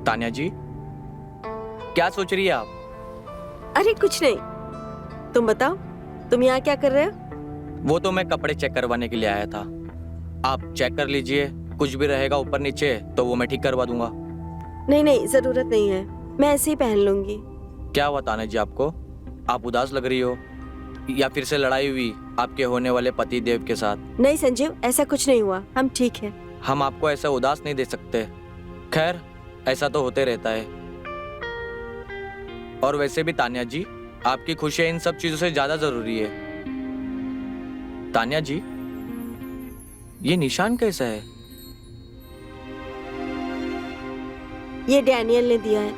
तान्या जी, क्या सोच रही है आप? अरे कुछ नहीं, तुम बताओ, तुम यहाँ क्या कर रहे हो? वो तो मैं कपड़े चेक करवाने के लिए आया था। आप चेक कर लीजिए, कुछ भी रहेगा ऊपर नीचे तो वो मैं ठीक करवा दूंगा। नहीं नहीं, जरूरत नहीं है, मैं ऐसे ही पहन लूंगी। क्या हुआ तान्या जी आपको? आप उदास लग रही हो, या फिर से लड़ाई हुई आपके होने वाले पति देव के साथ? नहीं संजीव, ऐसा कुछ नहीं हुआ, हम ठीक हैं। हम आपको ऐसा उदास नहीं दे सकते। खैर, ऐसा तो होते रहता है। और वैसे भी तान्या जी, आपकी खुशियां इन सब चीजों से ज्यादा जरूरी है। तान्या जी, ये निशान कैसा है? ये डैनियल ने दिया है,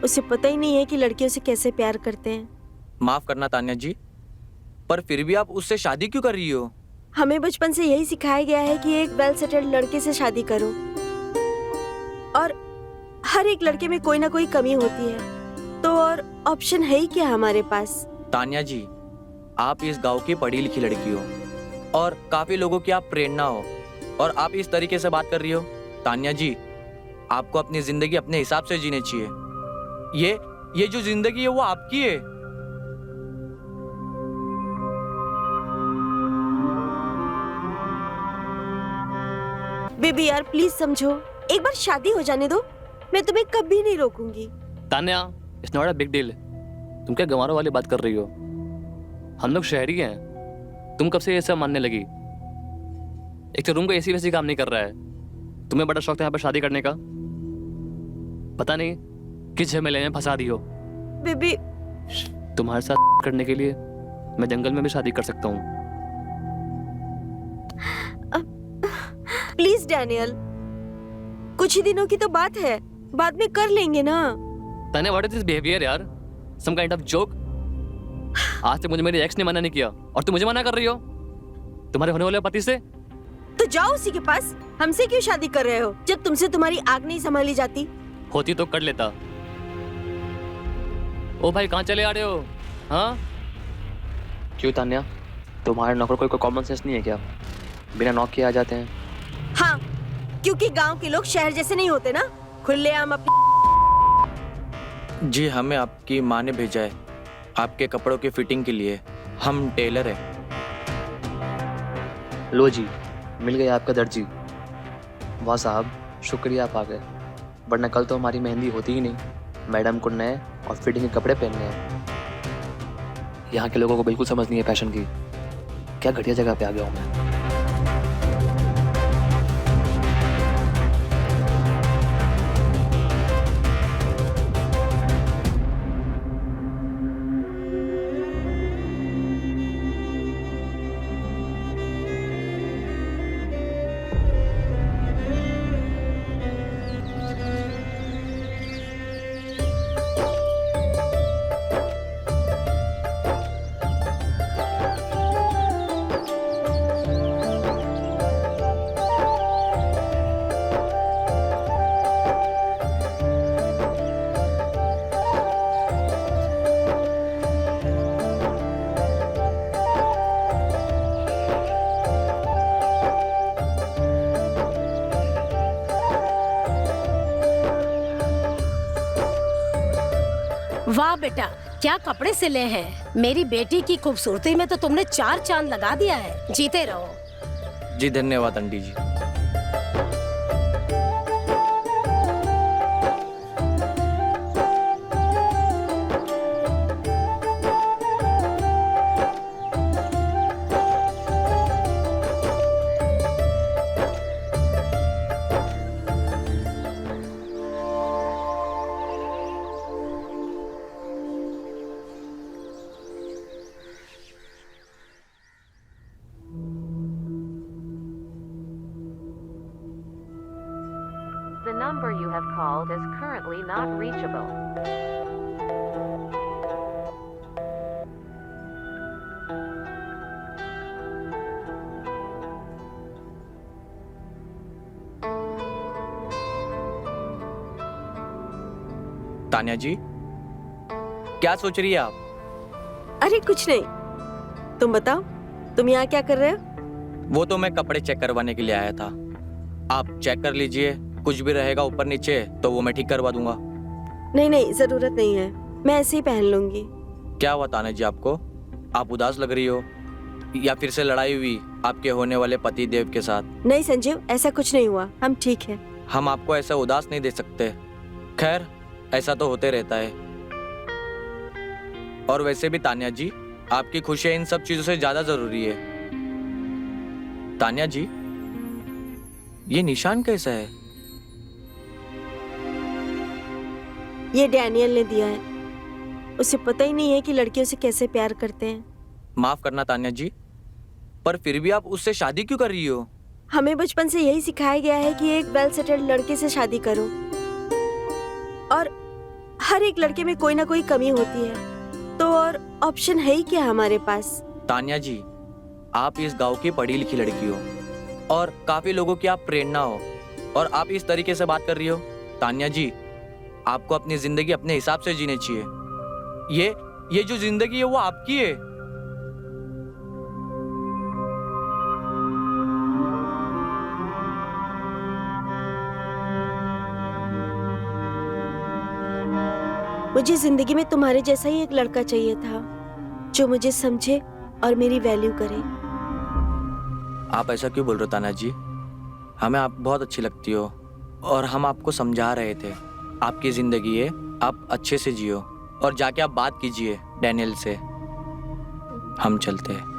उसे पता ही नहीं है कि लड़कियों से कैसे प्यार करते हैं। माफ करना तान्या जी, पर फिर भी आप उससे शादी क्यों कर रही हो? हमें बचपन से यही सिखाया गया है कि एक वेल सेटल्ड लड़के से शादी करो, और हर एक लड़के में कोई ना कोई कमी होती है, तो और ऑप्शन है ही क्या हमारे पास? तान्या जी, आप इस गांव की पढ़ी लिखी लड़की हो और काफी लोगों की आप प्रेरणा हो, और आप इस तरीके से बात कर रही हो। तान्या जी, आपको अपनी जिंदगी अपने हिसाब से जीनी चाहिए। ये जो जिंदगी है वो आपकी है। बेबी यार प्लीज समझो, एक बार शादी हो जाने दो, मैं तुम्हें कभी नहीं रोकूंगी। Tanya, it's not a big deal. तुम क्या गंवारों वाली बात कर रही हो? हम लोग शहरी हैं। तुम कब से ये सब मानने लगी? एक तो रूम का एसी वैसी काम नहीं कर रहा है, तुम्हें बड़ा शौक था यहाँ पर शादी करने का। पता नहीं किस झमेले में फंसा दी हो। बेबी, तुम्हारे साथ करने के लिए मैं जंगल में भी शादी कर सकता हूँ। प्लीज डैनियल, कुछ ही दिनों की तो बात है, बाद में कर लेंगे ना। Tanya, what is this behaviour यार? Some kind of joke? आज तक मुझे मेरे एक्स ने मना नहीं किया और तुम मुझे मना कर रही हो तुम्हारे होने वाले पति से। तो जाओ उसी के पास, हमसे क्यों शादी कर रहे हो जब तुमसे तुम्हारी आग नहीं संभाली जाती? होती तो कर लेता। ओ भाई, कहाँ चले आ रहे हो? हाँ क्यों तान्या, तुम्हारे नौकर कोई कॉमन सेंस नहीं है क्या? बिना नौक के आ जाते हैं। हाँ, क्योंकि गांव के लोग शहर जैसे नहीं होते ना, खुलेआम अपनी। जी, हमें आपकी माँ ने भेजा है आपके कपड़ों की फिटिंग के लिए। हम टेलर हैं। लो जी, मिल गया आपका दर्जी। वाह साहब, शुक्रिया आप आ गए, वरना कल तो हमारी मेहंदी होती ही नहीं। मैडम को नए और फिटिंग के कपड़े पहनने हैं। यहाँ के लोगों को बिल्कुल समझ नहीं है फैशन की। क्या घटिया जगह पे आ गया हूँ मैं। वाह बेटा, क्या कपड़े सिले हैं। मेरी बेटी की खूबसूरती में तो तुमने 4 चांद लगा दिया है। जीते रहो। जी धन्यवाद aunty ji. The number you have called is currently not reachable. Tanya ji, क्या सोच रही है आप? अरे कुछ नहीं, तुम बताओ, तुम यहाँ क्या कर रहे हो? वो तो मैं कपड़े चेक करवाने के लिए आया था। आप चेक कर लीजिए, कुछ भी रहेगा ऊपर नीचे तो वो मैं ठीक करवा दूंगा। नहीं नहीं, जरूरत नहीं है, मैं ऐसे ही पहन लूंगी। क्या हुआ तान्या जी आपको? आप उदास लग रही हो, या फिर से लड़ाई हुई आपके होने वाले पति देव के साथ? नहीं संजीव, ऐसा कुछ नहीं हुआ, हम ठीक हैं। हम आपको ऐसा उदास नहीं देख सकते। खैर, ऐसा तो होते रहता है। और वैसे भी तान्या जी, आपकी खुशी इन सब चीजों से ज्यादा जरूरी है। तान्या जी, ये निशान कैसा है? ये डैनियल ने दिया है, उसे पता ही नहीं है कि लड़कियों से कैसे प्यार करते हैं। माफ करना तान्या जी, पर फिर भी आप उससे शादी क्यों कर रही हो? हमें बचपन से यही सिखाया गया है कि एक वेल सेटल्ड लड़के से शादी करो, और हर एक लड़के में कोई ना कोई कमी होती है, तो और ऑप्शन है ही क्या हमारे पास? तान्या जी, आप इस गांव की पढ़ी लिखी लड़की हो और काफी लोगों की आप प्रेरणा हो, और आप इस तरीके से बात कर रही हो। तान्या जी, आपको अपनी जिंदगी अपने हिसाब से जीनी चाहिए। ये जो जिंदगी है वो आपकी है। मुझे जिंदगी में तुम्हारे जैसा ही एक लड़का चाहिए था, जो मुझे समझे और मेरी वैल्यू करे। आप ऐसा क्यों बोल रहे हो तान्या जी? हमें आप बहुत अच्छी लगती हो, और हम आपको समझा रहे थे, आपकी जिंदगी है, आप अच्छे से जियो, और जाके आप बात कीजिए डैनियल से। हम चलते हैं।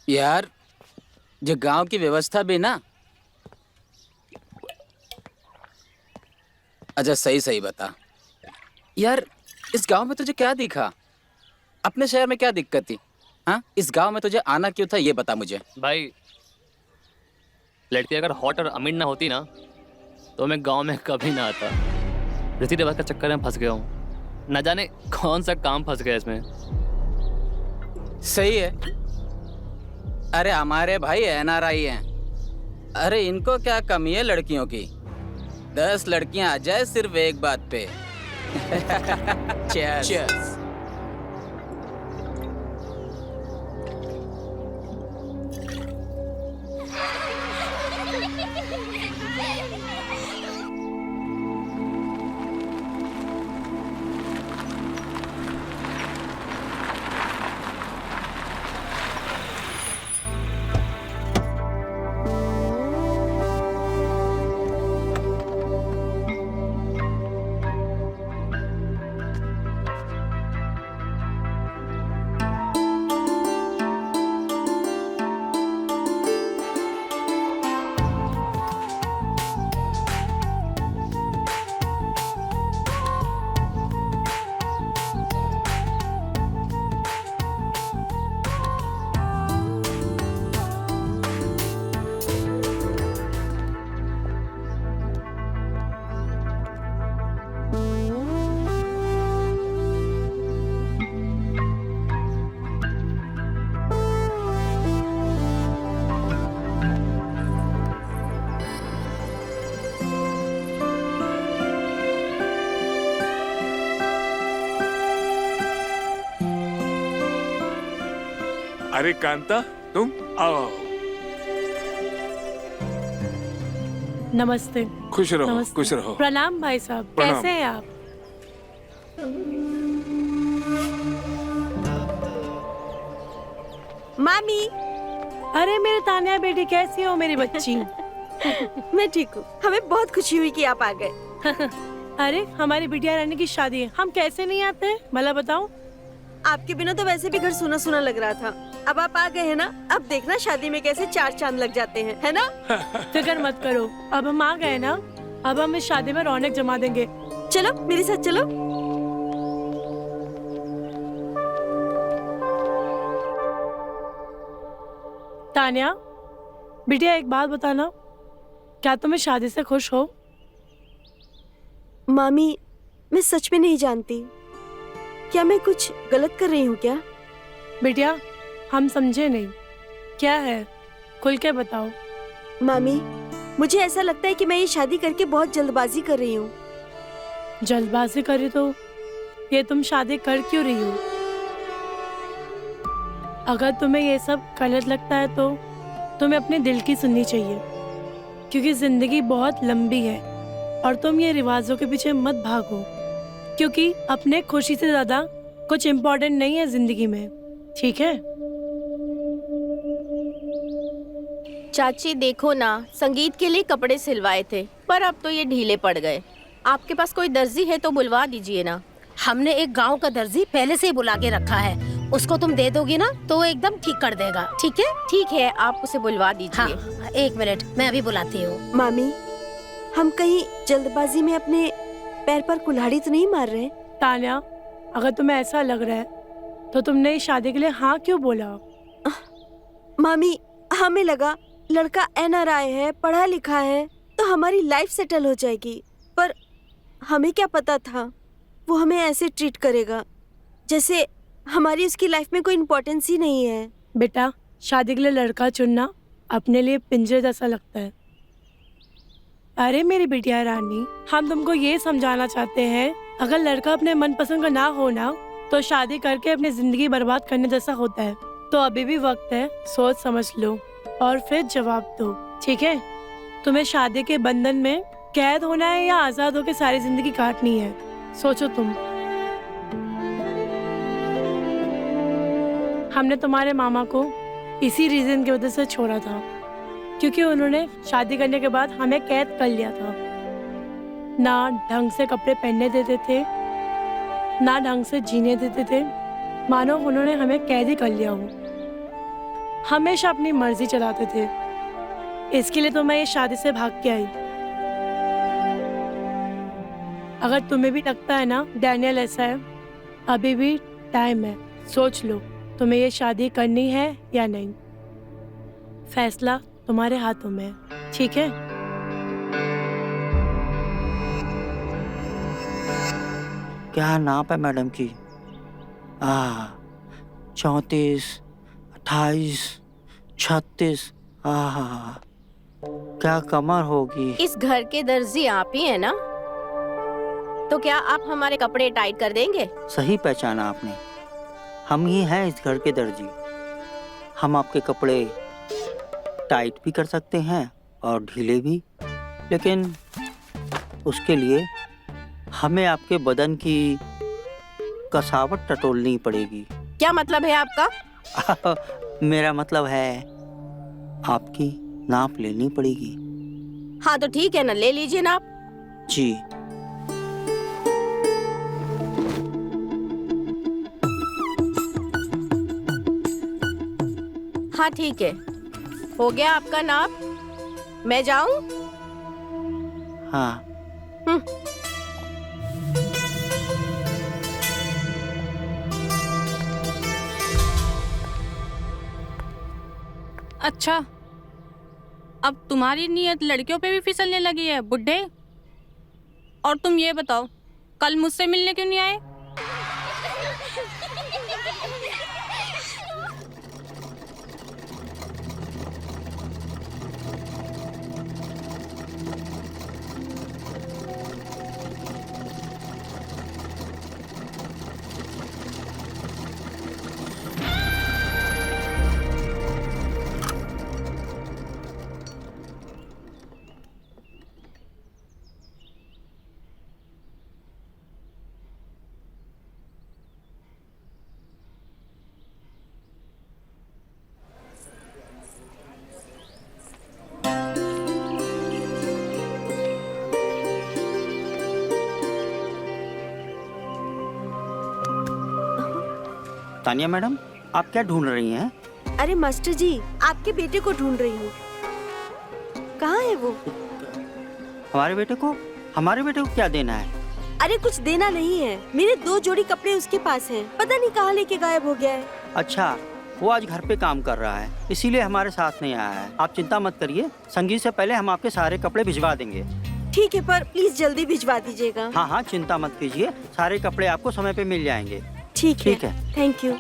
यार, जो गांव की व्यवस्था भी ना। अच्छा सही सही बता यार, इस गांव में तुझे क्या दिखा? अपने शहर में क्या दिक्कत थी? हाँ, इस गांव में तुझे आना क्यों था, ये बता मुझे। भाई, लड़की अगर हॉट और अमीर ना होती ना तो मैं गांव में कभी ना आता। रीति रिवाज का चक्कर में फंस गया हूँ, न जाने कौन सा काम फंस गया इसमें। सही है। अरे हमारे भाई NRI हैं। अरे इनको क्या कमी है लड़कियों की? 10 लड़कियां आ जाए सिर्फ एक बात पे। Cheers. Cheers. अरे कांता, तुम आओ। नमस्ते। खुश रहो, नमस्ते। खुश रहो। प्रणाम भाई साहब, प्रणाम। कैसे हैं आप? मामी। अरे मेरे तान्या बेटी, कैसी हो मेरी बच्ची? मैं ठीक हूँ, हमें बहुत खुशी हुई कि आप आ गए। अरे हमारी बिटिया रानी की शादी है, हम कैसे नहीं आते हैं भला बताओ। आपके बिना तो वैसे भी घर सुना सुना लग रहा था, अब आप आ गए हैं ना, अब देखना शादी में कैसे 4 चांद लग जाते हैं, है ना? फिक्र मत करो, अब हम आ गए ना, अब हम इस शादी में रौनक जमा देंगे। चलो मेरे साथ चलो। तान्या बिटिया, एक बात बताना, क्या तुम इस शादी से खुश हो? मामी, मैं सच में नहीं जानती। क्या मैं कुछ गलत कर रही हूँ क्या? बिटिया, हम समझे नहीं, क्या है, खुल के बताओ। मामी, मुझे ऐसा लगता है कि मैं ये शादी करके बहुत जल्दबाजी कर रही हूँ। जल्दबाजी करी तो ये तुम शादी कर क्यों रही हो? अगर तुम्हें ये सब गलत लगता है तो तुम्हें अपने दिल की सुननी चाहिए, क्योंकि जिंदगी बहुत लंबी है और तुम ये रिवाजों के पीछे मत भागो, क्योंकि अपने खुशी से ज्यादा कुछ इम्पोर्टेंट नहीं है जिंदगी में, ठीक है? चाची देखो ना, संगीत के लिए कपड़े सिलवाए थे पर अब तो ये ढीले पड़ गए। आपके पास कोई दर्जी है तो बुलवा दीजिए ना। हमने एक गांव का दर्जी पहले से ही बुला के रखा है, उसको तुम दे दोगी ना तो वो एकदम ठीक कर देगा, ठीक है? ठीक है, आप उसे बुलवा दीजिए। हाँ, एक मिनट, मैं अभी बुलाती हूँ। मामी, हम कहीं जल्दबाजी में अपने पैर पर कुल्हाड़ी तो नहीं मार रहे? तान्या, अगर तुम्हें ऐसा लग रहा है तो तुमने इस शादी के लिए हाँ क्यों बोला? मामी, हमें लगा लड़का NRI है, पढ़ा लिखा है, तो हमारी लाइफ सेटल हो जाएगी, पर हमें क्या पता था वो हमें ऐसे ट्रीट करेगा जैसे हमारी उसकी लाइफ में कोई इम्पोर्टेंस ही नहीं है। बेटा, शादी के लिए लड़का चुनना अपने लिए पिंजरे जैसा लगता है। अरे मेरी बिटिया रानी, हम तुमको ये समझाना चाहते हैं, अगर लड़का अपने मनपसंद का ना हो ना तो शादी करके अपनी जिंदगी बर्बाद करने जैसा होता है। तो अभी भी वक्त है, सोच समझ लो और फिर जवाब दो, ठीक है? तुम्हें शादी के बंधन में कैद होना है या आजाद होकर सारी जिंदगी काटनी है, सोचो तुम। हमने तुम्हारे मामा को इसी रीजन की वजह से छोड़ा था, क्योंकि उन्होंने शादी करने के बाद हमें कैद कर लिया था। ना ढंग से कपड़े पहनने देते थे, ना ढंग से जीने देते थे, मानो उन्होंने हमें कैद ही कर लिया हो। हमेशा अपनी मर्जी चलाते थे, इसके लिए तो मैं ये शादी से भाग के आई। अगर तुम्हें भी लगता है ना डैनियल ऐसा है, अभी भी टाइम है, सोच लो तुम्हें ये शादी करनी है या नहीं। फैसला तुम्हारे हाथों में है, ठीक है? क्या नाप है मैडम की? 34, 28, 36। क्या कमर होगी। इस घर के दर्जी आप ही है ना? तो क्या आप हमारे कपड़े टाइट कर देंगे? सही पहचाना आपने, हम ही हैं इस घर के दर्जी। हम आपके कपड़े टाइट भी कर सकते हैं और ढीले भी, लेकिन उसके लिए हमें आपके बदन की कसावट टटोलनी पड़ेगी। क्या मतलब है आपका? मेरा मतलब है आपकी नाप लेनी पड़ेगी। हाँ तो ठीक है ना, ले लीजिए नाप। जी। हाँ ठीक है, हो गया आपका नाप। मैं जाऊं? हाँ। अच्छा, अब तुम्हारी नीयत लड़कियों पे भी फिसलने लगी है बुड्ढे। और तुम ये बताओ, कल मुझसे मिलने क्यों नहीं आए? तानिया मैडम, आप क्या ढूंढ रही हैं? अरे मास्टर जी, आपके बेटे को ढूंढ रही हूँ। कहाँ है वो? हमारे बेटे को क्या देना है? अरे कुछ देना नहीं है, मेरे 2 जोड़ी कपड़े उसके पास हैं, पता नहीं कहाँ लेके गायब हो गया है। अच्छा, वो आज घर पे काम कर रहा है, इसीलिए हमारे साथ नहीं आया है। आप चिंता मत करिए, संगीत से पहले हम आपके सारे कपड़े भिजवा देंगे। ठीक है, पर प्लीज जल्दी भिजवा दीजिएगा। हाँ हाँ, चिंता मत कीजिए, सारे कपड़े आपको समय पे मिल जाएंगे। ठीक ठीक है। Thank you.